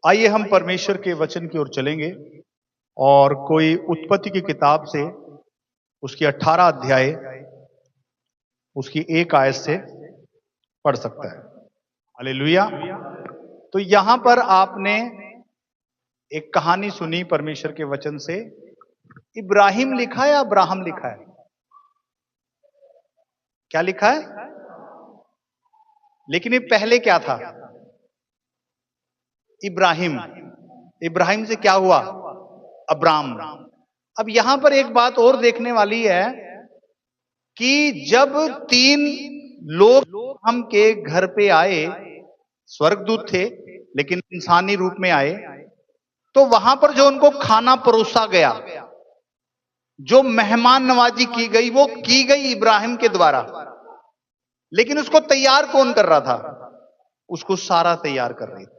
आइए हम परमेश्वर के वचन की ओर चलेंगे और कोई उत्पत्ति की किताब से उसकी 18 अध्याय उसकी 1 आयत से पढ़ सकता है। हालेलुया। तो यहां पर आपने एक कहानी सुनी परमेश्वर के वचन से। इब्राहिम लिखा है या अब्राहम लिखा है? क्या लिखा है? लेकिन ये पहले क्या था? इब्राहिम। इब्राहिम से क्या हुआ? अब्राम। अब यहां पर एक बात और देखने वाली है कि जब 3 लोग हम के घर पे आए, स्वर्गदूत थे लेकिन इंसानी रूप में आए, तो वहां पर जो उनको खाना परोसा गया, जो मेहमान नवाजी की गई, वो की गई इब्राहिम के द्वारा। लेकिन उसको तैयार कौन कर रहा था? उसको सारा तैयार कर रही थी।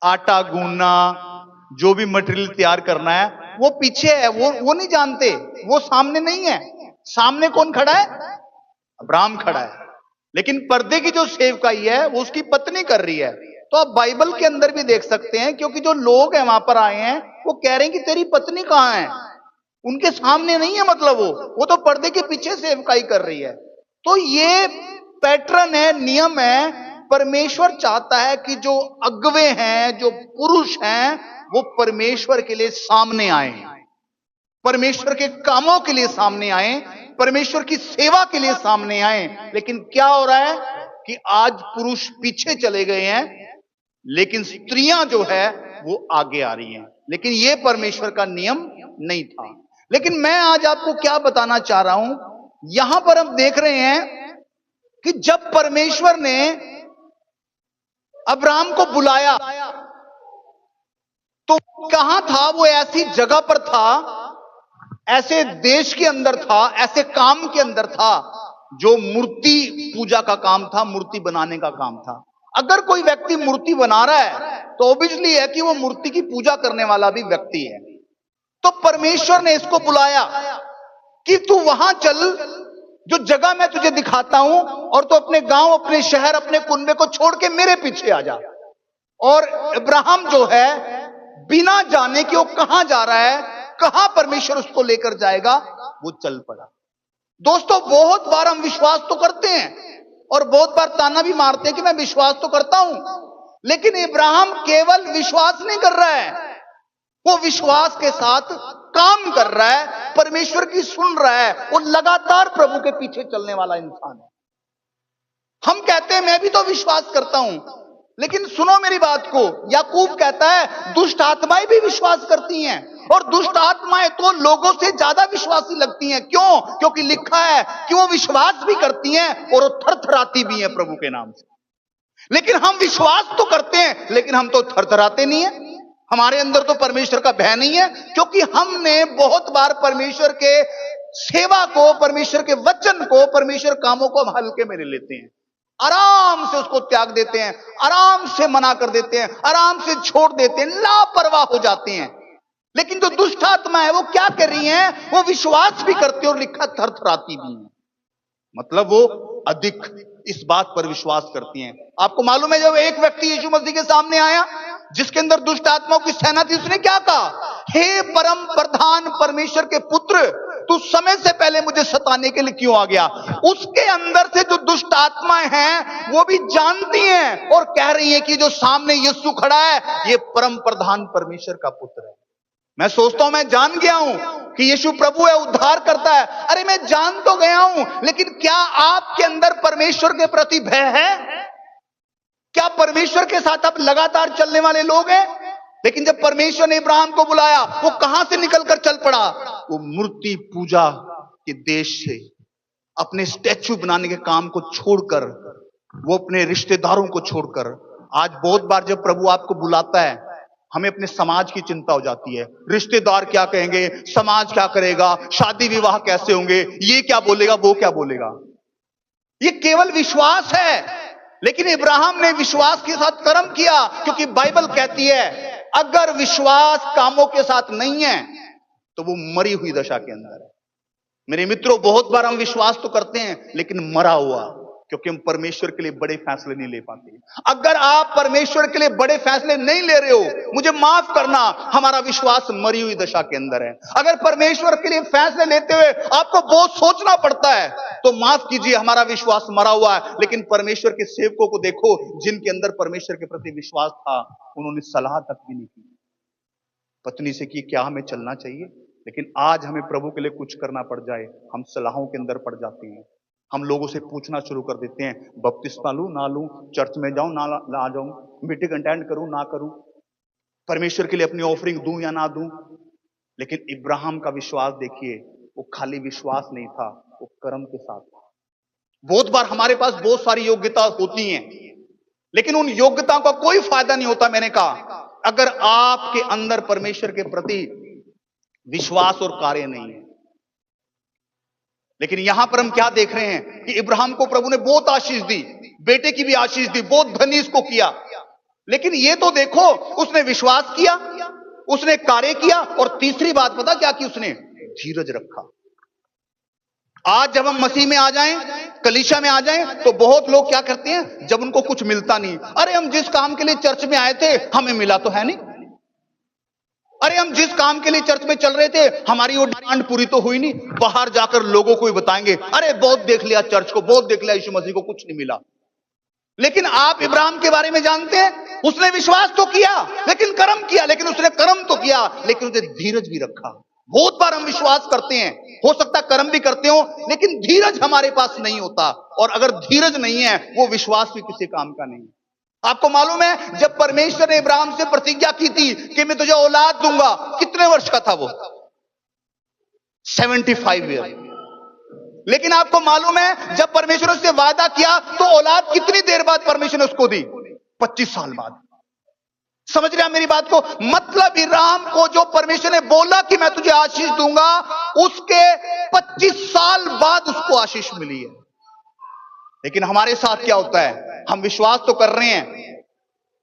आटा गूंदना, जो भी मटेरियल तैयार करना है, वो पीछे है, वो नहीं जानते, वो सामने नहीं है। सामने कौन खड़ा है? अब्राहम खड़ा है। लेकिन पर्दे की जो सेवकाई है वो उसकी पत्नी कर रही है। तो आप बाइबल के अंदर भी देख सकते हैं, क्योंकि जो लोग हैं वहां पर आए हैं, वो कह रहे हैं कि तेरी पत्नी कहां है? उनके सामने नहीं है, मतलब वो तो पर्दे के पीछे सेवकाई कर रही है। तो ये पैटर्न है, नियम है। परमेश्वर चाहता है कि जो अगवे हैं, जो पुरुष हैं, वो परमेश्वर के लिए सामने आए, परमेश्वर के कामों के लिए सामने आए, परमेश्वर की सेवा के लिए सामने आए। लेकिन क्या हो रहा है कि आज पुरुष पीछे चले गए हैं, लेकिन स्त्रियां जो है वो आगे आ रही हैं। लेकिन ये परमेश्वर का नियम नहीं था। लेकिन मैं आज आपको क्या बताना चाह रहा हूं, यहां पर हम देख रहे हैं कि जब परमेश्वर ने अब्राहम को बुलाया, तो कहां था? वो ऐसी जगह पर था, ऐसे देश के अंदर था, ऐसे काम के अंदर था जो मूर्ति पूजा का काम था, मूर्ति बनाने का काम था। अगर कोई व्यक्ति मूर्ति बना रहा है तो ऑब्वियसली है कि वो मूर्ति की पूजा करने वाला भी व्यक्ति है। तो परमेश्वर ने इसको बुलाया कि तू वहां चल, जो जगह मैं तुझे दिखाता हूं, और तू अपने गांव, अपने शहर, अपने कुनबे को छोड़ के मेरे पीछे आ जा। और अब्राहम जो है, बिना जाने कि वो कहां जा रहा है, कहां परमेश्वर उसको लेकर जाएगा, वो चल पड़ा। दोस्तों, बहुत बार हम विश्वास तो करते हैं और बहुत बार ताना भी मारते हैं कि मैं विश्वास तो करता हूं, लेकिन इब्राहिम केवल विश्वास नहीं कर रहा है, वो विश्वास के साथ काम कर रहा है, परमेश्वर की सुन रहा है, वो लगातार प्रभु के पीछे चलने वाला इंसान है। हम कहते हैं मैं भी तो विश्वास करता हूं, लेकिन सुनो मेरी बात को, याकूब कहता है दुष्ट आत्माएं भी विश्वास करती हैं, और दुष्ट आत्माएं तो लोगों से ज्यादा विश्वासी लगती हैं। क्यों? क्योंकि लिखा है कि वो विश्वास भी करती हैं और वो थरथराती भी हैं प्रभु के नाम से। लेकिन हम विश्वास तो करते हैं, लेकिन हम तो थरथराते नहीं है। हमारे अंदर तो परमेश्वर का भय नहीं है, क्योंकि हमने बहुत बार परमेश्वर के सेवा को, परमेश्वर के वचन को, परमेश्वर कामों को हम हल्के में ले लेते हैं, आराम से उसको त्याग देते हैं, आराम से मना कर देते हैं, आराम से छोड़ देते हैं, लापरवाह हो जाते हैं। लेकिन जो दुष्ट आत्मा है वो क्या कर रही है? वो विश्वास भी करती है और लिखा थरथराती भी है, मतलब वो अधिक इस बात पर विश्वास करती हैं। आपको मालूम है, जब एक व्यक्ति यीशु मसीह के सामने आया जिसके अंदर दुष्ट आत्माओं की सेना थी, उसने क्या कहा? हे परम प्रधान परमेश्वर के पुत्र, तू समय से पहले मुझे सताने के लिए क्यों आ गया? उसके अंदर से जो दुष्ट आत्माएं हैं वो भी जानती हैं और कह रही हैं कि जो सामने यीशु खड़ा है, ये परम प्रधान परमेश्वर का पुत्र है। मैं सोचता हूं मैं जान गया हूं कि यीशु प्रभु है, उद्धार करता है। अरे मैं जान तो गया हूं, लेकिन क्या आपके अंदर परमेश्वर के प्रति भय है? क्या परमेश्वर के साथ आप लगातार चलने वाले लोग हैं? लेकिन जब परमेश्वर ने इब्राहिम को बुलाया, वो कहां से निकलकर चल पड़ा? वो मूर्ति पूजा के देश से, अपने स्टैचू बनाने के काम को छोड़कर, वो अपने रिश्तेदारों को छोड़कर। आज बहुत बार जब प्रभु आपको बुलाता है, हमें अपने समाज की चिंता हो जाती है। रिश्तेदार क्या कहेंगे, समाज क्या करेगा, शादी विवाह कैसे होंगे, ये क्या बोलेगा, वो क्या बोलेगा। ये केवल विश्वास है, लेकिन इब्राहिम ने विश्वास के साथ कर्म किया, क्योंकि बाइबल कहती है अगर विश्वास कामों के साथ नहीं है तो वो मरी हुई दशा के अंदर है। मेरे मित्रों, बहुत बार हम विश्वास तो करते हैं लेकिन मरा हुआ। क्योंकि हम परमेश्वर के लिए बड़े फैसले नहीं ले पाते। अगर आप परमेश्वर के लिए बड़े फैसले नहीं ले रहे हो, मुझे माफ करना, हमारा विश्वास मरी हुई दशा के अंदर है। अगर परमेश्वर के लिए फैसले लेते हुए आपको बहुत सोचना पड़ता है, तो माफ कीजिए, हमारा विश्वास मरा हुआ है। लेकिन परमेश्वर के सेवकों को देखो, जिनके अंदर परमेश्वर के प्रति विश्वास था, उन्होंने सलाह तक भी नहीं की पत्नी से कि क्या हमें चलना चाहिए। लेकिन आज हमें प्रभु के लिए कुछ करना पड़ जाए, हम सलाहों के अंदर पड़ जाते हैं। हम लोगों से पूछना शुरू कर देते हैं, बपतिस्मा लूं ना लूं, चर्च में जाऊं ना जाऊं, मीटिंग अटेंड करूं ना करूं, परमेश्वर के लिए अपनी ऑफरिंग दूं या ना दूं। लेकिन इब्राहिम का विश्वास देखिए, वो खाली विश्वास नहीं था, वो कर्म के साथ था। बहुत बार हमारे पास बहुत सारी योग्यता होती हैं, लेकिन उन योग्यताओं का कोई फायदा नहीं होता, मैंने कहा, अगर आपके अंदर परमेश्वर के प्रति विश्वास और कार्य नहीं है। लेकिन यहां पर हम क्या देख रहे हैं कि इब्राहिम को प्रभु ने बहुत आशीष दी, बेटे की भी आशीष दी, बहुत धनी इसको किया। लेकिन ये तो देखो, उसने विश्वास किया, उसने कार्य किया, और तीसरी बात पता क्या की, उसने धीरज रखा। आज जब हम मसीह में आ जाएं, कलीसिया में आ जाएं, तो बहुत लोग क्या करते हैं, जब उनको कुछ मिलता नहीं, अरे हम जिस काम के लिए चर्च में आए थे हमें मिला तो है नहीं, अरे हम जिस काम के लिए चर्च में चल रहे थे हमारी वो डिमांड पूरी तो हुई नहीं। बाहर जाकर लोगों को ही बताएंगे, अरे बहुत देख लिया चर्च को, बहुत देख लिया यीशु मसीह को, कुछ नहीं मिला। लेकिन आप इब्राहिम के बारे में जानते हैं, उसने विश्वास तो किया लेकिन कर्म किया, लेकिन उसने कर्म तो किया लेकिन उसने धीरज भी रखा। बहुत बार हम विश्वास करते हैं, हो सकता है कर्म भी करते हो, लेकिन धीरज हमारे पास नहीं होता, और अगर धीरज नहीं है, वो विश्वास भी किसी काम का नहीं। आपको मालूम है, जब परमेश्वर ने इब्राहिम से प्रतिज्ञा की थी कि मैं तुझे औलाद दूंगा, कितने वर्ष का था वो? 75 ईयर। लेकिन आपको मालूम है, जब परमेश्वर ने उससे वादा किया तो औलाद कितनी देर बाद परमेश्वर ने उसको दी? 25 साल बाद। समझ रहे हैं मेरी बात को? मतलब इब्राहिम को जो परमेश्वर ने बोला कि मैं तुझे आशीष दूंगा, उसके 25 साल बाद उसको आशीष मिली है। लेकिन हमारे साथ क्या होता है, हम विश्वास तो कर रहे हैं,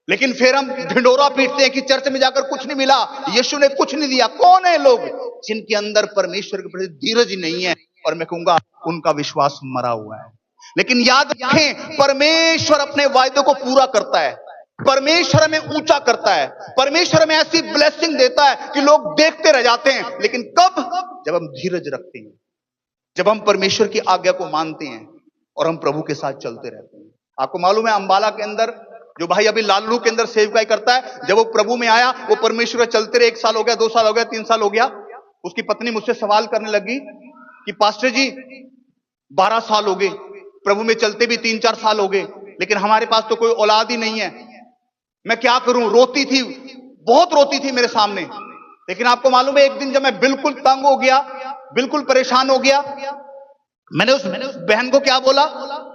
लेकिन फिर हम ढिंडोरा पीटते हैं कि चर्च में जाकर कुछ नहीं मिला, यीशु ने कुछ नहीं दिया। कौन है लोग जिनके अंदर परमेश्वर के प्रति धीरज ही नहीं है, और मैं कहूंगा उनका विश्वास मरा हुआ है। लेकिन याद रखें, परमेश्वर अपने वायदों को पूरा करता है, परमेश्वर हमें ऊंचा करता है, परमेश्वर हमें ऐसी ब्लेसिंग देता है कि लोग देखते रह जाते हैं। लेकिन कब? जब हम धीरज रखते हैं, जब हम परमेश्वर की आज्ञा को मानते हैं और हम प्रभु के साथ चलते रहते हैं। आपको मालूम है, अंबाला के अंदर जो भाई अभी लालू के अंदर सेवकाई करता है, जब वो प्रभु में आया, वो परमेश्वर चलते रहे, 1 साल हो गया, 2 साल हो गया, 3 साल हो गया। उसकी पत्नी मुझसे सवाल करने लगी कि पास्टर जी 12 साल हो गए, प्रभु में चलते भी 3-4 साल हो गए, लेकिन हमारे पास तो कोई औलाद ही नहीं है, मैं क्या करूं? रोती थी, बहुत रोती थी मेरे सामने। लेकिन आपको मालूम है, एक दिन जब मैं बिल्कुल तंग हो गया, बिल्कुल परेशान हो गया, मैंने उस बहन को क्या बोला,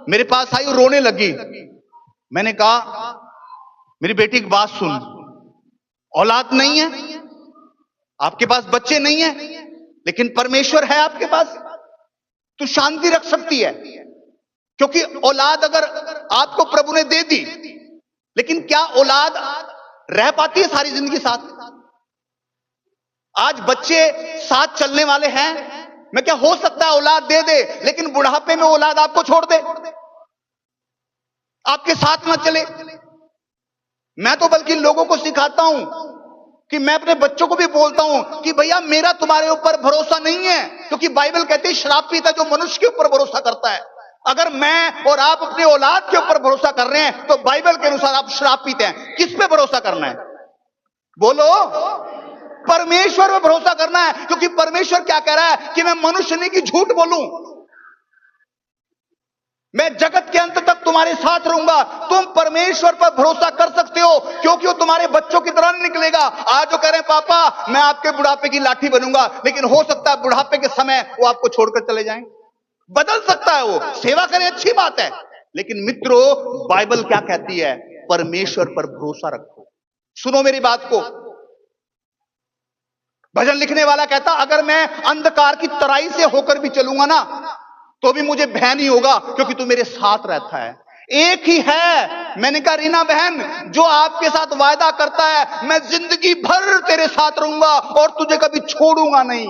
मेरे पास आई और रोने लगी। मैंने कहा, मेरी बेटी की बात सुन, औलाद नहीं है, आपके पास बच्चे नहीं है, लेकिन परमेश्वर है आपके पास, तू शांति रख सकती है, क्योंकि औलाद अगर आपको प्रभु ने दे दी, लेकिन क्या औलाद रह पाती है सारी जिंदगी साथ? आज बच्चे साथ चलने वाले हैं, मैं क्या हो सकता है औलाद दे दे, लेकिन बुढ़ापे में औलाद आपको छोड़ दे, आपके साथ ना चले। मैं तो बल्कि लोगों को सिखाता हूं कि मैं अपने बच्चों को भी बोलता हूं कि भैया मेरा तुम्हारे ऊपर भरोसा नहीं है, क्योंकि बाइबल कहती है श्रापित है जो मनुष्य के ऊपर भरोसा करता है। अगर मैं और आप अपने औलाद के ऊपर भरोसा कर रहे हैं तो बाइबल के अनुसार आप श्रापित हैं। किस पे भरोसा करना है? बोलो, परमेश्वर पे भरोसा करना है, क्योंकि परमेश्वर क्या कह रहा है कि मैं मनुष्य नहीं कि झूठ बोलूं, मैं जगत के अंत तक तुम्हारे साथ रहूंगा। तुम परमेश्वर पर भरोसा कर सकते हो, क्योंकि वो तुम्हारे बच्चों की तरह नहीं निकलेगा। आज जो कह रहे हैं पापा मैं आपके बुढ़ापे की लाठी बनूंगा, लेकिन हो सकता है बुढ़ापे के समय वो आपको छोड़कर चले जाएं, बदल सकता है। वो सेवा करें, अच्छी बात है, लेकिन मित्रों बाइबल क्या कहती है? परमेश्वर पर भरोसा रखो। सुनो मेरी बात को, भजन लिखने वाला कहता, अगर मैं अंधकार की तराई से होकर भी चलूंगा ना, तो भी मुझे भय नहीं होगा, क्योंकि तू मेरे साथ रहता है। एक ही है, मैंने कहा रीना बहन, जो आपके साथ वायदा करता है मैं जिंदगी भर तेरे साथ रहूंगा और तुझे कभी छोड़ूंगा नहीं।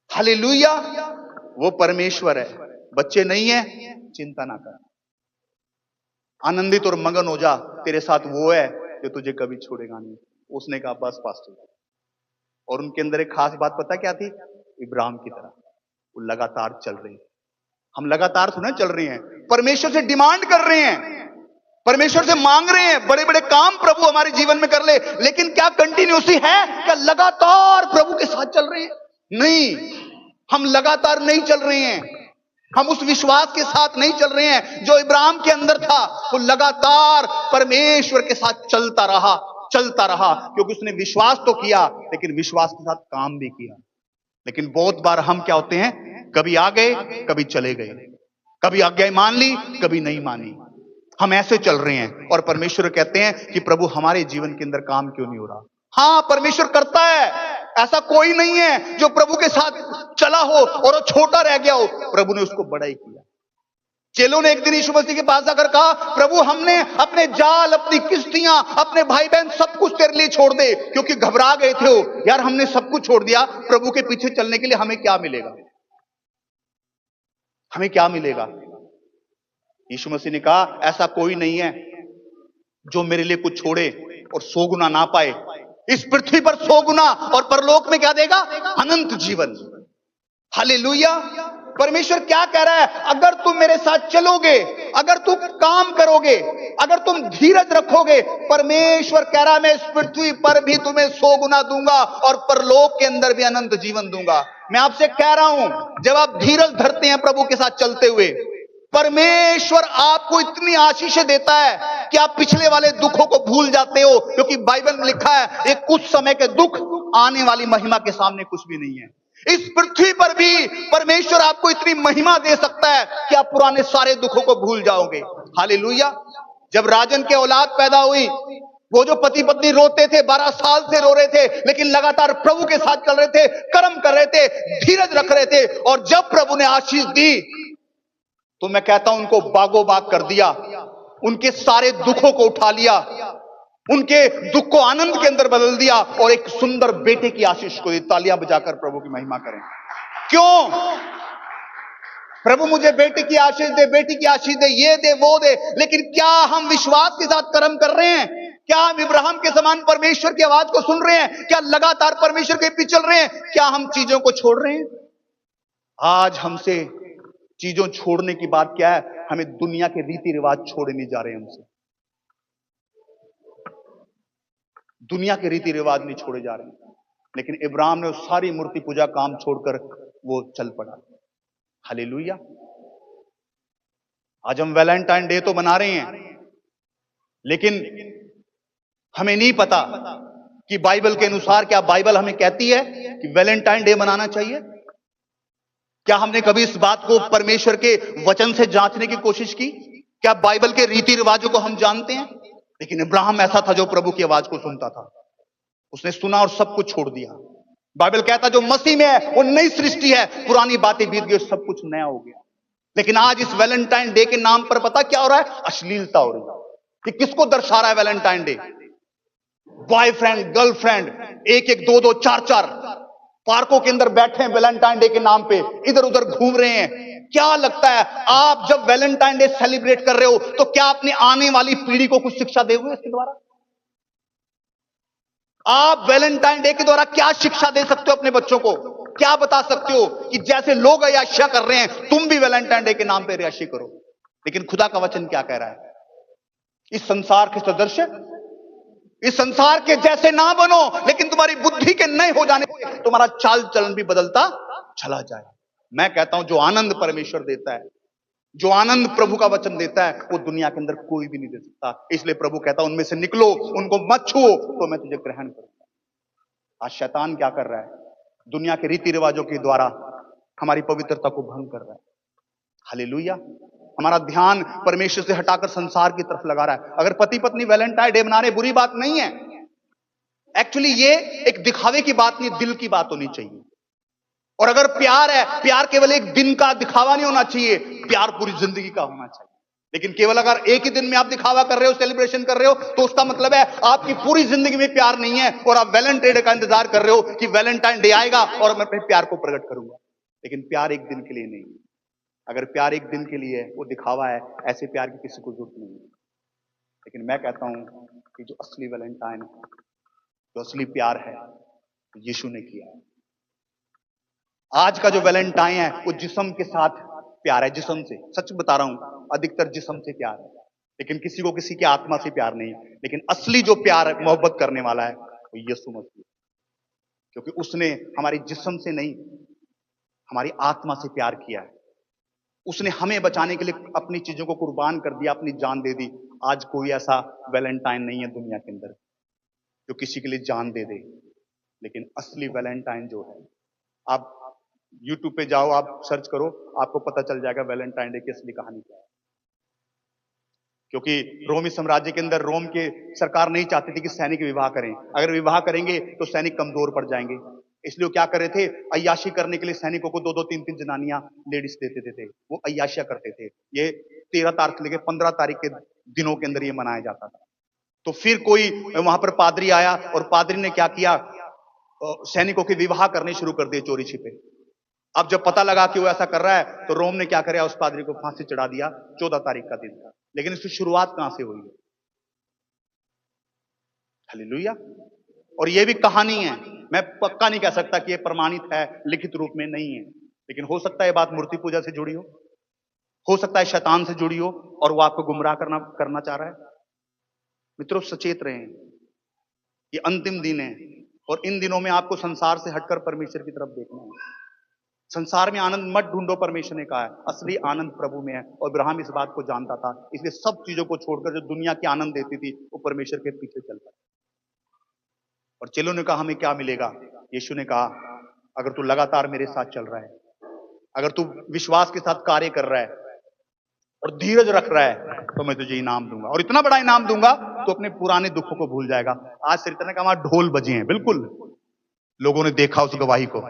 हालेलुया, वो परमेश्वर है। बच्चे नहीं है, चिंता ना कर, आनंदित और मगन हो जा, तेरे साथ वो है जो तुझे कभी छोड़ेगा नहीं। उसने कहा बस पास्टर। और उनके अंदर एक खास बात पता क्या थी? इब्राहिम की तरह वो लगातार चल रही है। हम लगातार थोड़ा चल रहे हैं, परमेश्वर से डिमांड कर रहे हैं, परमेश्वर से मांग रहे हैं बड़े बड़े काम प्रभु हमारे जीवन में कर ले, लेकिन क्या कंटिन्यूसी है? क्या लगातार प्रभु के साथ चल रहे हैं? नहीं, हम लगातार नहीं चल रहे हैं, हम उस विश्वास के साथ नहीं चल रहे हैं जो इब्राहिम के अंदर था। वो लगातार परमेश्वर के साथ चलता रहा, क्योंकि उसने विश्वास तो किया, लेकिन विश्वास के साथ काम भी किया। लेकिन बहुत बार हम क्या होते हैं, कभी आ गए, कभी चले गए, कभी आज्ञा मान ली, कभी नहीं मानी, हम ऐसे चल रहे हैं। और परमेश्वर कहते हैं कि प्रभु हमारे जीवन के अंदर काम क्यों नहीं हो रहा? हाँ, परमेश्वर करता है, ऐसा कोई नहीं है जो प्रभु के साथ चला हो और वो छोटा रह गया हो, प्रभु ने उसको बड़ा ही किया। चेलों ने एक दिन यीशु मसीह के पास आकर कहा, प्रभु हमने अपने जाल, अपनी किश्तियां, अपने भाई बहन सब कुछ तेरे लिए छोड़ दे, क्योंकि घबरा गए थे हो यार, हमने सब कुछ छोड़ दिया, प्रभु के पीछे चलने के लिए हमें क्या मिलेगा, हमें क्या मिलेगा? यीशु मसीह ने कहा, ऐसा कोई नहीं है जो मेरे लिए कुछ छोड़े और 100 गुना ना पाए। इस पृथ्वी पर 100 गुना, और परलोक में क्या देगा? अनंत जीवन। हालेलुया। परमेश्वर क्या कह रहा है? अगर तुम मेरे साथ चलोगे, अगर तुम काम करोगे, अगर तुम धीरज रखोगे, परमेश्वर कह रहा है मैं इस पृथ्वी पर भी तुम्हें 100 गुना दूंगा और परलोक के अंदर भी अनंत जीवन दूंगा। मैं आपसे कह रहा हूं, जब आप धीरज धरते हैं प्रभु के साथ चलते हुए, परमेश्वर आपको इतनी आशीष देता है कि आप पिछले वाले दुखों को भूल जाते हो, क्योंकि बाइबल में लिखा है एक कुछ समय के दुख आने वाली महिमा के सामने कुछ भी नहीं है। इस पृथ्वी पर भी परमेश्वर आपको इतनी महिमा दे सकता है कि आप पुराने सारे दुखों को भूल जाओगे। हालेलुया। जब राजन के औलाद पैदा हुई, वो जो पति पत्नी रोते थे, 12 साल से रो रहे थे, लेकिन लगातार प्रभु के साथ चल रहे थे, कर्म कर रहे थे, धीरज रख रहे थे, और जब प्रभु ने आशीष दी तो मैं कहता हूं उनको बागो बाग कर दिया, उनके सारे दुखों को उठा लिया, उनके दुख को आनंद के अंदर बदल दिया, और एक सुंदर बेटे की आशीष को दी। तालियां बजाकर प्रभु की महिमा करें। क्यों? प्रभु मुझे बेटे की आशीष दे, बेटी की आशीष दे, ये दे, वो दे, लेकिन क्या हम विश्वास के साथ कर्म कर रहे हैं? क्या हम इब्राहिम के समान परमेश्वर की आवाज को सुन रहे हैं? क्या लगातार परमेश्वर के पीछे चल रहे हैं? क्या हम चीजों को छोड़ रहे हैं? आज हमसे चीजों छोड़ने की बात क्या है? हमें दुनिया के रीति रिवाज छोड़े नहीं जा रहे हैं, हमसे दुनिया के रीति रिवाज नहीं छोड़े जा रहे हैं। लेकिन इब्राहिम ने सारी मूर्ति पूजा काम छोड़कर वो चल पड़ा। हालेलुया। आज हम वैलेंटाइन डे तो मना रहे हैं, लेकिन हमें नहीं पता कि बाइबल के अनुसार क्या बाइबल हमें कहती है कि वैलेंटाइन डे मनाना चाहिए? क्या हमने कभी इस बात को परमेश्वर के वचन से जांचने की कोशिश की? क्या बाइबल के रीति रिवाजों को हम जानते हैं? लेकिन इब्राहिम ऐसा था जो प्रभु की आवाज को सुनता था, उसने सुना और सब कुछ छोड़ दिया। बाइबल कहता जो मसीह में है वो नई सृष्टि है, पुरानी बातें बीत गई, सब कुछ नया हो गया। लेकिन आज इस वैलेंटाइन डे के नाम पर पता क्या हो रहा है? अश्लीलता हो रही है। कि किसको दर्शा रहा है वैलेंटाइन डे? बॉयफ्रेंड गर्लफ्रेंड, एक एक, दो दो, चार चार पार्कों के अंदर बैठे हैं वैलेंटाइन डे के नाम पे, इधर उधर घूम रहे हैं। क्या लगता है आप जब वैलेंटाइन डे सेलिब्रेट कर रहे हो तो क्या अपनी आने वाली पीढ़ी को कुछ शिक्षा दोगे इसके द्वारा? आप वैलेंटाइन डे के द्वारा क्या शिक्षा दे सकते हो अपने बच्चों को? क्या बता सकते हो कि जैसे लोग अय्याशिया कर रहे हैं तुम भी वैलेंटाइन डे के नाम पे अय्याशी करो? लेकिन खुदा का वचन क्या कह रहा है? इस संसार के सदृश, इस संसार के जैसे ना बनो, लेकिन तुम्हारी बुद्धि के नए हो जाने से तुम्हारा चाल चलन भी बदलता चला जाए। मैं कहता हूं जो आनंद परमेश्वर देता है, जो आनंद प्रभु का वचन देता है, वो दुनिया के अंदर कोई भी नहीं दे सकता। इसलिए प्रभु कहता है उनमें से निकलो, उनको मत छुओ तो मैं तुझे ग्रहण करूंगा। आज शैतान क्या कर रहा है? दुनिया के रीति रिवाजों के द्वारा हमारी पवित्रता को भंग कर रहा है। हालेलुया। हमारा ध्यान परमेश्वर से हटाकर संसार की तरफ लगा रहा है। अगर पति पत्नी वैलेंटाइन डे मना रहे, बुरी बात नहीं है। एक्चुअली ये एक दिखावे की बात नहीं, दिल की बात होनी चाहिए। और अगर प्यार है, प्यार केवल एक दिन का दिखावा नहीं होना चाहिए, प्यार पूरी जिंदगी का होना चाहिए। लेकिन केवल अगर एक ही दिन में आप दिखावा कर रहे हो, सेलिब्रेशन कर रहे हो, तो उसका मतलब है आपकी पूरी जिंदगी में प्यार नहीं है और आप वैलेंटाइन डे का इंतजार कर रहे हो कि वैलेंटाइन डे आएगा और मैं अपने प्यार को प्रकट करूंगा। लेकिन प्यार एक दिन के लिए नहीं है, अगर प्यार एक दिन के लिए है, वो दिखावा है, ऐसे प्यार की किसी को जरूरत नहीं है। लेकिन मैं कहता हूं कि जो असली वैलेंटाइन है, जो असली प्यार है, तो यीशु ने किया है। आज का जो वैलेंटाइन है वो जिस्म के साथ प्यार है, जिस्म से। सच बता रहा हूं, अधिकतर जिस्म से प्यार है, लेकिन किसी को किसी की आत्मा से प्यार नहीं। लेकिन असली जो प्यार है, मोहब्बत करने वाला है, वो यीशु मसीह, क्योंकि उसने हमारी जिस्म से नहीं, हमारी आत्मा से प्यार किया है। उसने हमें बचाने के लिए अपनी चीजों को कुर्बान कर दिया, अपनी जान दे दी। आज कोई ऐसा वैलेंटाइन नहीं है दुनिया के अंदर जो किसी के लिए जान दे दे। लेकिन असली वैलेंटाइन जो है, आप यूट्यूब पे जाओ, आप सर्च करो, आपको पता चल जाएगा वैलेंटाइन डे की असली कहानी क्या है। क्योंकि रोमी साम्राज्य के अंदर रोम के सरकार नहीं चाहती थी कि सैनिक विवाह करें। अगर विवाह करेंगे तो सैनिक कमजोर पड़ जाएंगे, इसलिए वो क्या कर रहे थे, अय्याशी करने के लिए सैनिकों को 2-2 3-3 जनानियां लेडीज देते थे। वो अय्याशिया करते थे। ये 13 तारीख लेके 15 तारीख के दिनों के अंदर ये मनाया जाता था। तो फिर कोई वहां पर पादरी आया और पादरी ने क्या किया, सैनिकों के विवाह करने शुरू कर दिए चोरी छिपे। अब जब पता लगा कि वो ऐसा कर रहा है, तो रोम ने क्या किया, उस पादरी को फांसी चढ़ा दिया। 14 तारीख का दिन था। लेकिन इसकी शुरुआत कहां से हुई है? हालेलुया। और ये भी कहानी है, मैं पक्का नहीं कह सकता कि ये प्रमाणित है, लिखित रूप में नहीं है। लेकिन हो सकता है बात मूर्ति पूजा से जुड़ी हो सकता है शैतान से जुड़ी हो, और वो आपको गुमराह करना चाह रहा है। मित्रों, सचेत रहें, ये अंतिम दिन है, और इन दिनों में आपको संसार से हटकर परमेश्वर की तरफ देखना है। संसार में आनंद मत ढूंढो, परमेश्वर ने कहा है, असली आनंद प्रभु में है। और अब्राहम इस बात को जानता था, इसलिए सब चीजों को छोड़कर जो दुनिया की आनंद देती थी, वो परमेश्वर के पीछे चलता। और चेलों ने कहा, हमें क्या मिलेगा? यीशु ने कहा, अगर तू लगातार मेरे साथ चल रहा है, अगर तू विश्वास के साथ कार्य कर रहा है और धीरज रख रहा है, तो मैं तुझे इनाम दूंगा, और इतना बड़ा इनाम दूंगा तो अपने पुराने दुखों को भूल जाएगा। आज श्री ने कहा, वहां ढोल बजे हैं, बिल्कुल लोगों ने देखा उस गवाही को।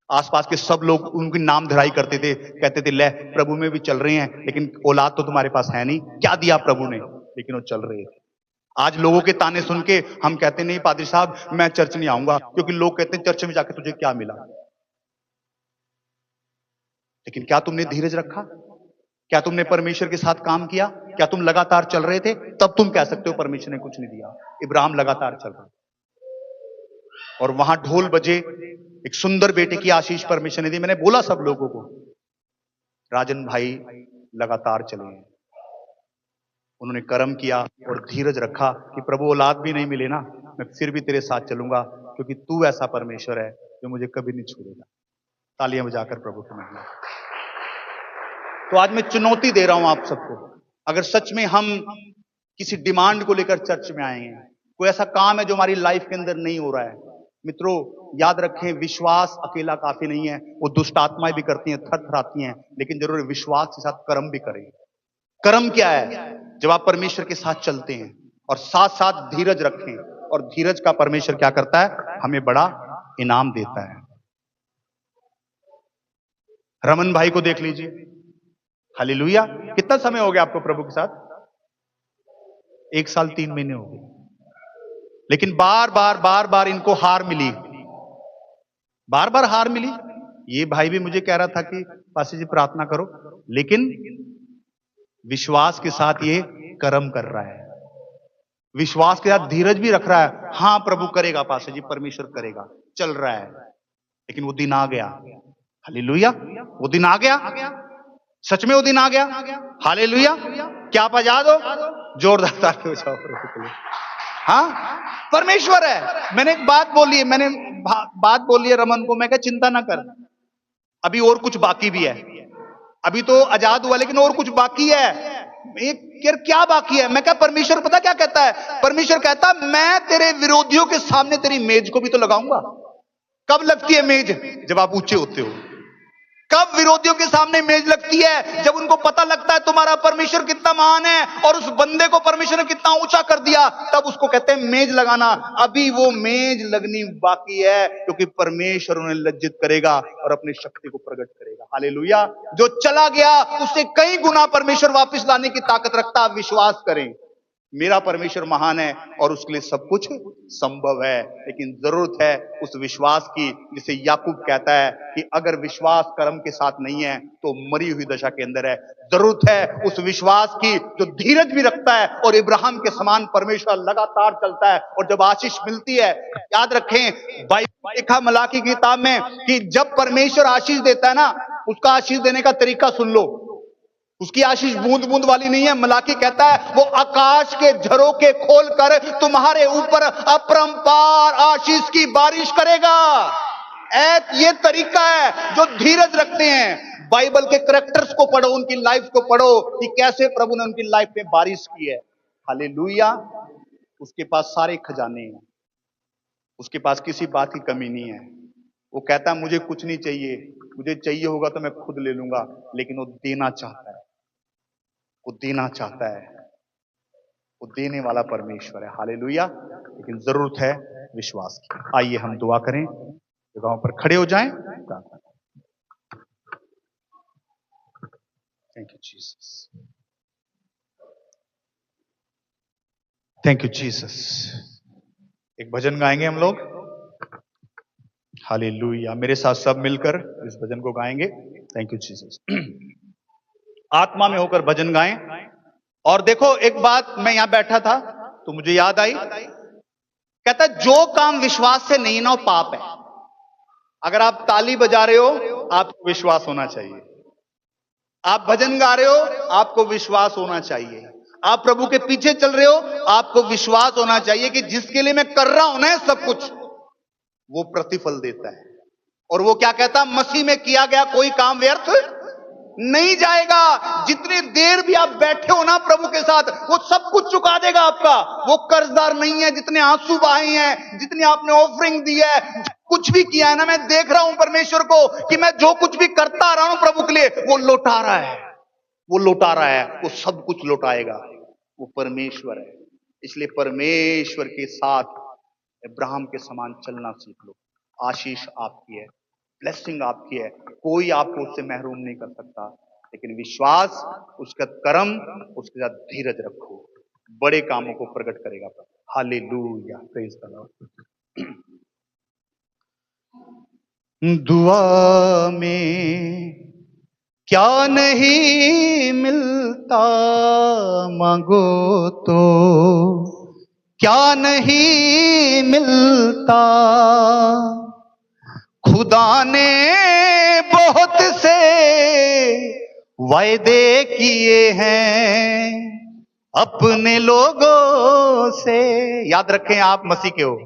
आसपास के सब लोग उनकी नाम धराई करते थे, कहते थे, ले प्रभु में भी चल रहे हैं, लेकिन औलाद तो तुम्हारे पास है नहीं, क्या दिया प्रभु ने? लेकिन वो चल रहे थे। आज लोगों के ताने सुन के हम कहते नहीं पादरी साहब मैं चर्च नहीं आऊंगा, क्योंकि लोग कहते हैं चर्च में जाके तुझे क्या मिला। लेकिन क्या तुमने धीरज रखा? क्या तुमने परमेश्वर के साथ काम किया? क्या तुम लगातार चल रहे थे? तब तुम कह सकते हो परमेश्वर ने कुछ नहीं दिया। इब्राहिम लगातार चल रहा, और वहां ढोल बजे, एक सुंदर बेटे की आशीष परमेश्वर ने दी। मैंने बोला सब लोगों को, राजन भाई लगातार चले हैं, उन्होंने कर्म किया और धीरज रखा कि प्रभु औलाद भी नहीं मिले ना, मैं फिर भी तेरे साथ चलूंगा, क्योंकि तू ऐसा परमेश्वर है जो मुझे कभी नहीं छोड़ेगा। तालियां बजाकर प्रभु को महिमा। तो आज मैं चुनौती दे रहा हूं आप सबको, अगर सच में हम किसी डिमांड को लेकर चर्च में आए हैं, कोई ऐसा काम है जो हमारी लाइफ के अंदर नहीं हो रहा है, मित्रों याद रखें, विश्वास अकेला काफी नहीं है। वो दुष्ट आत्माएं भी करती हैं, थरथराती हैं, लेकिन जरूर विश्वास के साथ कर्म भी करें। कर्म क्या है? जब आप परमेश्वर के साथ चलते हैं और साथ साथ धीरज रखें, और धीरज का परमेश्वर क्या करता है? हमें बड़ा इनाम देता है। रमन भाई को देख लीजिए, हालेलुया। कितना समय हो गया आपको प्रभु के साथ? 1 साल 3 महीने हो गए, लेकिन बार बार इनको हार मिली, बार बार हार मिली। ये भाई भी मुझे कह रहा था कि पासी जी प्रार्थना करो, लेकिन विश्वास के साथ ये कर्म कर रहा है, विश्वास के साथ धीरज भी रख रहा है। हां प्रभु करेगा, पासी जी परमेश्वर करेगा, चल रहा है। लेकिन वो दिन आ गया, हालेलुया, वो दिन आ गया, सच में वो दिन आ गया, हालेलुया। क्या आप आजाद हो? जोरदार ताली बजाओ प्रभु के लिए। हाँ, परमेश्वर है। मैंने एक बात बोली है, मैंने बात बोली है रमन को, मैं कहा चिंता ना कर, अभी और कुछ बाकी भी है। अभी तो आजाद हुआ, लेकिन और कुछ बाकी है। एक क्या बाकी है? मैं कहा परमेश्वर पता क्या कहता है? परमेश्वर कहता है मैं तेरे विरोधियों के सामने तेरी मेज को भी तो लगाऊंगा। कब लगती है मेज? जब आप ऊंचे होते हो। कब विरोधियों के सामने मेज लगती है? जब उनको पता लगता है तुम्हारा परमेश्वर कितना महान है और उस बंदे को परमेश्वर ने कितना ऊंचा कर दिया, तब उसको कहते हैं मेज लगाना। अभी वो मेज लगनी बाकी है, क्योंकि परमेश्वर उन्हें लज्जित करेगा और अपनी शक्ति को प्रकट करेगा। हालेलुया। जो चला गया उससे कई गुना परमेश्वर वापस लाने की ताकत रखता है। विश्वास करें, मेरा परमेश्वर महान है और उसके लिए सब कुछ संभव है, लेकिन जरूरत है उस विश्वास की, जिसे याकूब कहता है कि अगर विश्वास कर्म के साथ नहीं है तो मरी हुई दशा के अंदर है। जरूरत है उस विश्वास की जो धीरज भी रखता है और इब्राहिम के समान परमेश्वर लगातार चलता है, और जब आशीष मिलती है, याद रखें बाइबल लिखा मलाकी की किताब में कि जब परमेश्वर आशीष देता है ना, उसका आशीष देने का तरीका सुन लो। उसकी आशीष बूंद बूंद वाली नहीं है। मलाकी कहता है वो आकाश के झरोखे खोलकर तुम्हारे ऊपर अपरंपार आशीष की बारिश करेगा। ये तरीका है जो धीरज रखते हैं। बाइबल के करैक्टर्स को पढ़ो, उनकी लाइफ को पढ़ो कि कैसे प्रभु ने उनकी लाइफ में बारिश की है। हालेलुया। उसके पास सारे खजाने हैं, उसके पास किसी बात की कमी नहीं है। वो कहता है मुझे कुछ नहीं चाहिए, मुझे चाहिए होगा तो मैं खुद ले लूंगा, लेकिन वो देना चाहता है, वो देना चाहता है, वो देने वाला परमेश्वर है। हालेलुया। लेकिन जरूरत है विश्वास की। आइए हम दुआ करें, जगहों पर खड़े हो जाएं। Thank you Jesus, thank you Jesus. एक भजन गाएंगे हम लोग। हालेलुया। मेरे साथ सब मिलकर इस भजन को गाएंगे। Thank you Jesus. आत्मा में होकर भजन गाएं। और देखो एक बात, मैं यहां बैठा था तो मुझे याद आई, कहता जो काम विश्वास से नहीं ना वो पाप है। अगर आप ताली बजा रहे हो आपको विश्वास होना चाहिए, आप भजन गा रहे हो आपको विश्वास होना चाहिए, आप प्रभु के पीछे चल रहे हो आपको विश्वास होना चाहिए कि जिसके लिए मैं कर रहा हूं ना सब कुछ, वो प्रतिफल देता है। और वो क्या कहता, मसीह में किया गया कोई काम व्यर्थ नहीं जाएगा। जितनी देर भी आप बैठे हो ना प्रभु के साथ, वो सब कुछ चुका देगा आपका। वो कर्जदार नहीं है। जितने आंसू बहाए हैं, जितनी आपने ऑफरिंग दी है, कुछ भी किया है ना, मैं देख रहा हूं परमेश्वर को कि मैं जो कुछ भी करता रहा हूं प्रभु के लिए, वो लौटा रहा है, वो लौटा रहा है, वो सब कुछ लौटाएगा। वो परमेश्वर है। इसलिए परमेश्वर के साथ इब्राहिम के समान चलना सीख लो। आशीष आपकी है, ब्लेसिंग आपकी है, कोई आपको उससे महरूम नहीं कर सकता। लेकिन विश्वास, उसका कर्म, उसके साथ धीरज रखो, बड़े कामों को प्रकट करेगा। Hallelujah, praise the Lord. दुआ में क्या नहीं मिलता, मांगो तो क्या नहीं मिलता। खुदा ने बहुत से वायदे किए हैं अपने लोगों से। याद रखें आप मसीह के हो,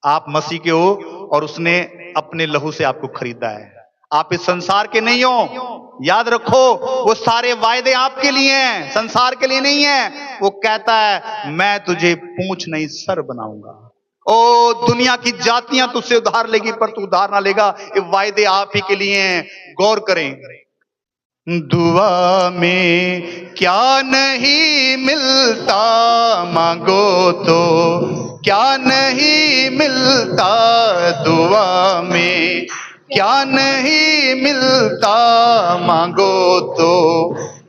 आप मसीह के हो और उसने अपने लहू से आपको खरीदा है। आप इस संसार के नहीं हो। याद रखो वो सारे वायदे आपके लिए हैं, संसार के लिए नहीं है। वो कहता है मैं तुझे पूंछ नहीं सर बनाऊंगा। ओ दुनिया की जातियां तुझसे उधार लेगी पर तू उधार ना लेगा। ये वायदे आप ही के लिए हैं। गौर करें। दुआ में क्या नहीं मिलता, मांगो तो क्या नहीं मिलता। दुआ में क्या नहीं मिलता, मांगो तो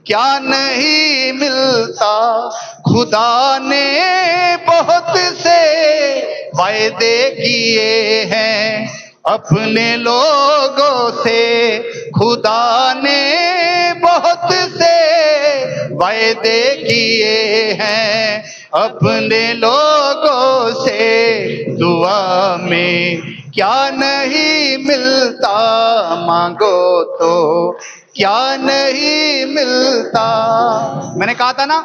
क्या नहीं मिलता। खुदा ने बहुत से वायदे किए हैं अपने लोगों से। खुदा ने बहुत से वायदे किए हैं अपने लोगों से। दुआ में क्या नहीं मिलता, मांगो तो क्या नहीं मिलता। मैंने कहा था ना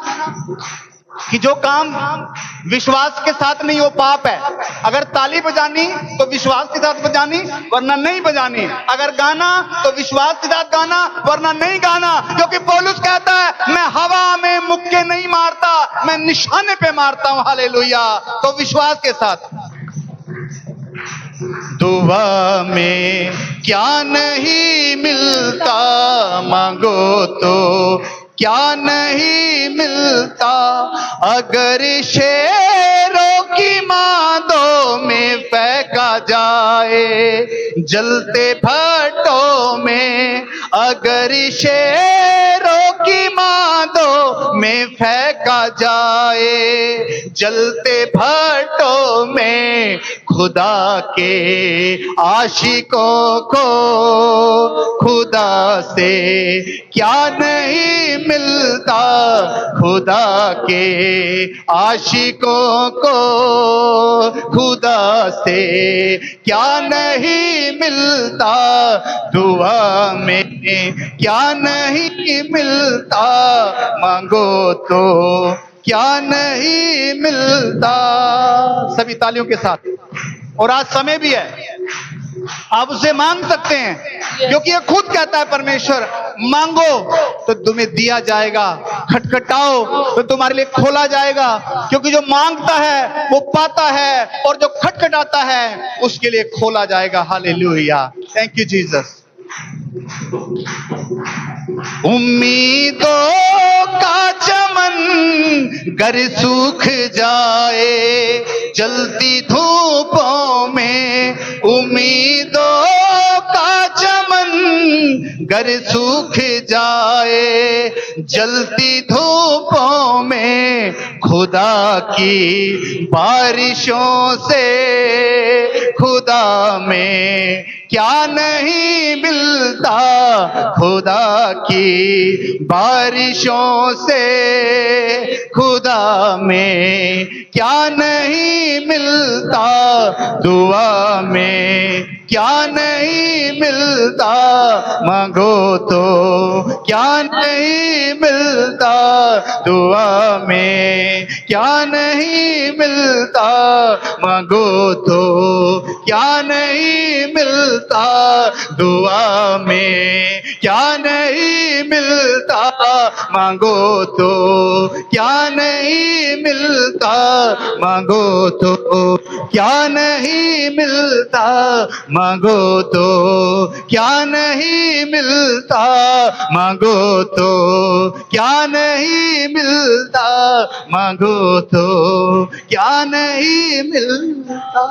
कि जो काम विश्वास के साथ नहीं वो पाप है। अगर ताली बजानी तो विश्वास के साथ बजानी, वरना नहीं बजानी। अगर गाना तो विश्वास के साथ गाना, वरना नहीं गाना। क्योंकि पौलुस कहता है मैं हवा में मुक्के नहीं मारता, मैं निशाने पे मारता हूं। हालेलुया। तो विश्वास के साथ। दुआ में क्या नहीं मिलता, मांगो तो क्या नहीं मिलता। अगर शेरों की मांदों में फेंका जाए जलते भट्टों में, अगर शेरों की मांदों में फेंका जाए, जलते भट्टों में खुदा के आशिकों को खुदा से क्या नहीं मिलता, खुदा के आशिकों को खुदा से क्या नहीं मिलता, दुआ में क्या नहीं मिलता, मांगो तो क्या नहीं मिलता। सभी तालियों के साथ। और आज समय भी है, आप उसे मांग सकते हैं, क्योंकि ये खुद कहता है परमेश्वर, मांगो तो तुम्हें दिया जाएगा, खटखटाओ तो तुम्हारे लिए खोला जाएगा, क्योंकि जो मांगता है वो पाता है, और जो खटखटाता है उसके लिए खोला जाएगा। Hallelujah, thank you Jesus. उम्मीदों का चमन गर सूख जाए, जलती धूपों में उम्मीदों का चमन गर सूख जाए, जलती धूपों में खुदा की बारिशों से खुदा में क्या नहीं मिलता, खुदा की बारिशों से खुदा में क्या नहीं मिलता, दुआ में क्या नहीं मिलता, मांगो तो क्या नहीं मिलता, दुआ में क्या नहीं मिलता, मांगो तो क्या नहीं मिलता, दुआ में क्या नहीं मिलता, मांगो तो क्या नहीं मिलता, मांगो तो क्या नहीं मिलता, मांगो तो क्या नहीं मिलता, मांगो तो क्या नहीं मिलता, मांगो तो क्या नहीं मिलता,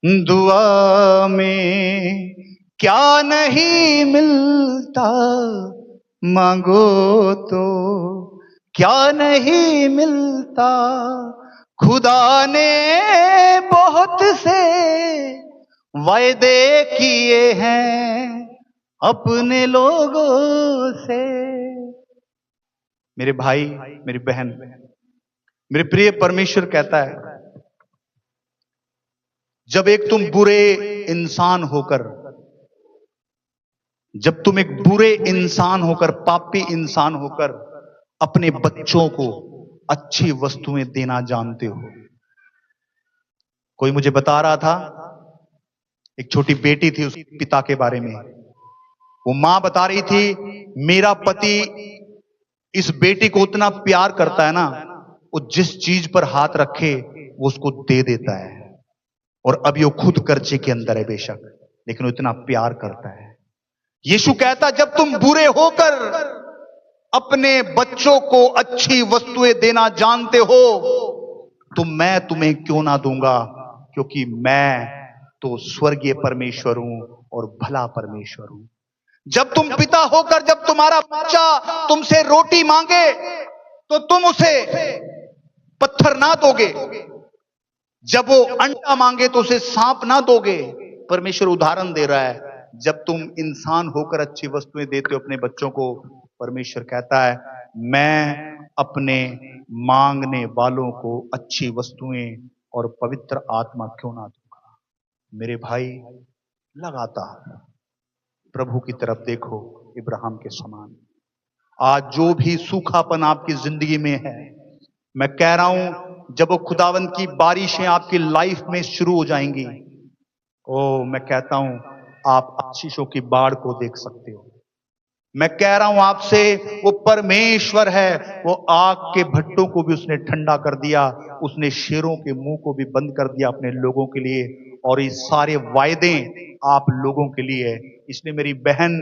दुआ में क्या नहीं मिलता, मांगो तो क्या नहीं मिलता, खुदा ने बहुत से वायदे किए हैं अपने लोगों से। मेरे भाई, मेरी बहन, मेरे प्रिय परमेश्वर कहता है, जब एक तुम बुरे इंसान होकर, जब तुम एक बुरे इंसान होकर, पापी इंसान होकर अपने बच्चों को अच्छी वस्तुएं देना जानते हो। कोई मुझे बता रहा था, एक छोटी बेटी थी, उस पिता के बारे में, वो मां बता रही थी, मेरा पति इस बेटी को उतना प्यार करता है ना, वो जिस चीज पर हाथ रखे वो उसको दे देता है, और अभी वो खुद कर्जे के अंदर है बेशक, लेकिन वो इतना प्यार करता है। यीशु कहता, जब तुम बुरे होकर अपने बच्चों को अच्छी वस्तुएं देना जानते हो, तो मैं तुम्हें क्यों ना दूंगा, क्योंकि मैं तो स्वर्गीय परमेश्वर हूं और भला परमेश्वर हूं। जब तुम पिता होकर, जब तुम्हारा बच्चा तुमसे रोटी मांगे तो तुम उसे पत्थर ना दोगे, जब वो अंडा मांगे तो उसे सांप ना दोगे। परमेश्वर उदाहरण दे रहा है, जब तुम इंसान होकर अच्छी वस्तुएं देते हो अपने बच्चों को, परमेश्वर कहता है, मैं अपने मांगने वालों को अच्छी वस्तुएं और पवित्र आत्मा क्यों ना दूंगा। मेरे भाई, लगातार प्रभु की तरफ देखो, इब्राहिम के समान। आज जो भी सूखापन आपकी जिंदगी में है, मैं कह रहा हूं, जब वो खुदावंद की बारिशें आपकी लाइफ में शुरू हो जाएंगी, ओ मैं कहता हूं, आप आशीषों की बाढ़ को देख सकते हो। मैं कह रहा हूं आपसे, वो परमेश्वर है, वो आग के भट्टों को भी उसने ठंडा कर दिया, उसने शेरों के मुंह को भी बंद कर दिया अपने लोगों के लिए, और ये सारे वायदे आप लोगों के लिए है। इसलिए मेरी बहन,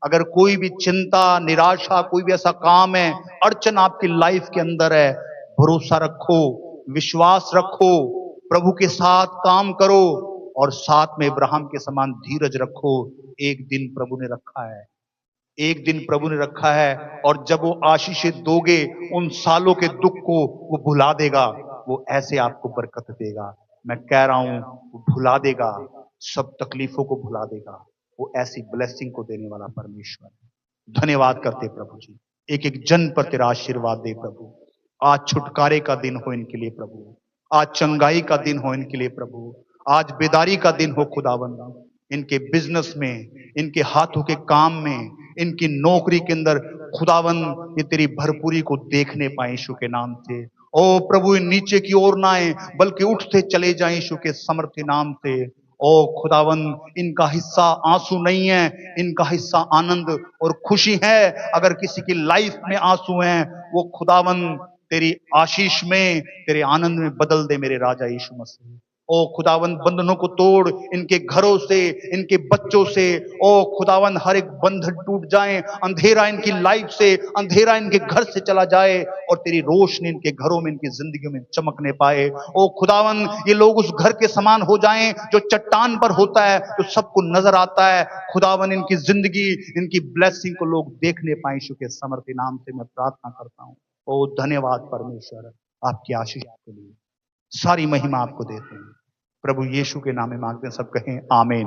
अगर कोई भी चिंता, निराशा, कोई भी ऐसा काम है, अड़चन आपकी लाइफ के अंदर है, भरोसा रखो, विश्वास रखो, प्रभु के साथ काम करो, और साथ में इब्राहिम के समान धीरज रखो। एक दिन प्रभु ने रखा है, एक दिन प्रभु ने रखा है, और जब वो आशीषें दोगे, उन सालों के दुख को वो भुला देगा। वो ऐसे आपको बरकत देगा। मैं कह रहा हूं, वो भुला देगा, सब तकलीफों को भुला देगा। वो ऐसी ब्लेसिंग को देने वाला परमेश्वर है। धन्यवाद करते प्रभु जी। एक एक जन पर तेरा आशीर्वाद दे प्रभु। आज छुटकारे का दिन हो इनके लिए प्रभु। आज चंगाई का दिन हो इनके लिए प्रभु। आज बेदारी का दिन हो खुदावंद। इनके बिजनेस में, इनके हाथों के काम में, इनकी नौकरी के अंदर खुदावंद ये तेरी भरपूरी को देखने पाए यीशु के नाम से। ओ प्रभु, ये नीचे की ओर ना आए, बल्कि उठते चले जाएं यीशु के समर्थी नाम से। ओ खुदावंद, इनका हिस्सा आंसू नहीं है, इनका हिस्सा आनंद और खुशी है। अगर किसी की लाइफ में आंसू हैं, वो खुदावंद तेरी आशीष में, तेरे आनंद में बदल दे मेरे राजा यीशु मसीह। ओ खुदावंद, बंधनों को तोड़, इनके घरों से, इनके बच्चों से। ओ खुदावंद, हर एक बंधन टूट जाए, अंधेरा इनकी लाइफ से, अंधेरा इनके घर से चला जाए, और तेरी रोशनी इनके घरों में, इनकी जिंदगी में चमकने पाए। ओ खुदावंद, ये लोग उस घर के समान हो जाएं जो चट्टान पर होता है, जो सबको नजर आता है। खुदावंद, इनकी जिंदगी, इनकी ब्लेसिंग को लोग देखने पाए। यीशु के समर्थी नाम से मैं प्रार्थना करता हूँ। ओ धन्यवाद परमेश्वर, आपकी आशीष के लिए सारी महिमा आपको देते हैं। प्रभु यीशु के नाम में मांगते हैं, सब कहें आमीन।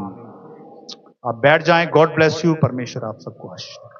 आप बैठ जाएं। God bless you. परमेश्वर आप सबको आशीष दे।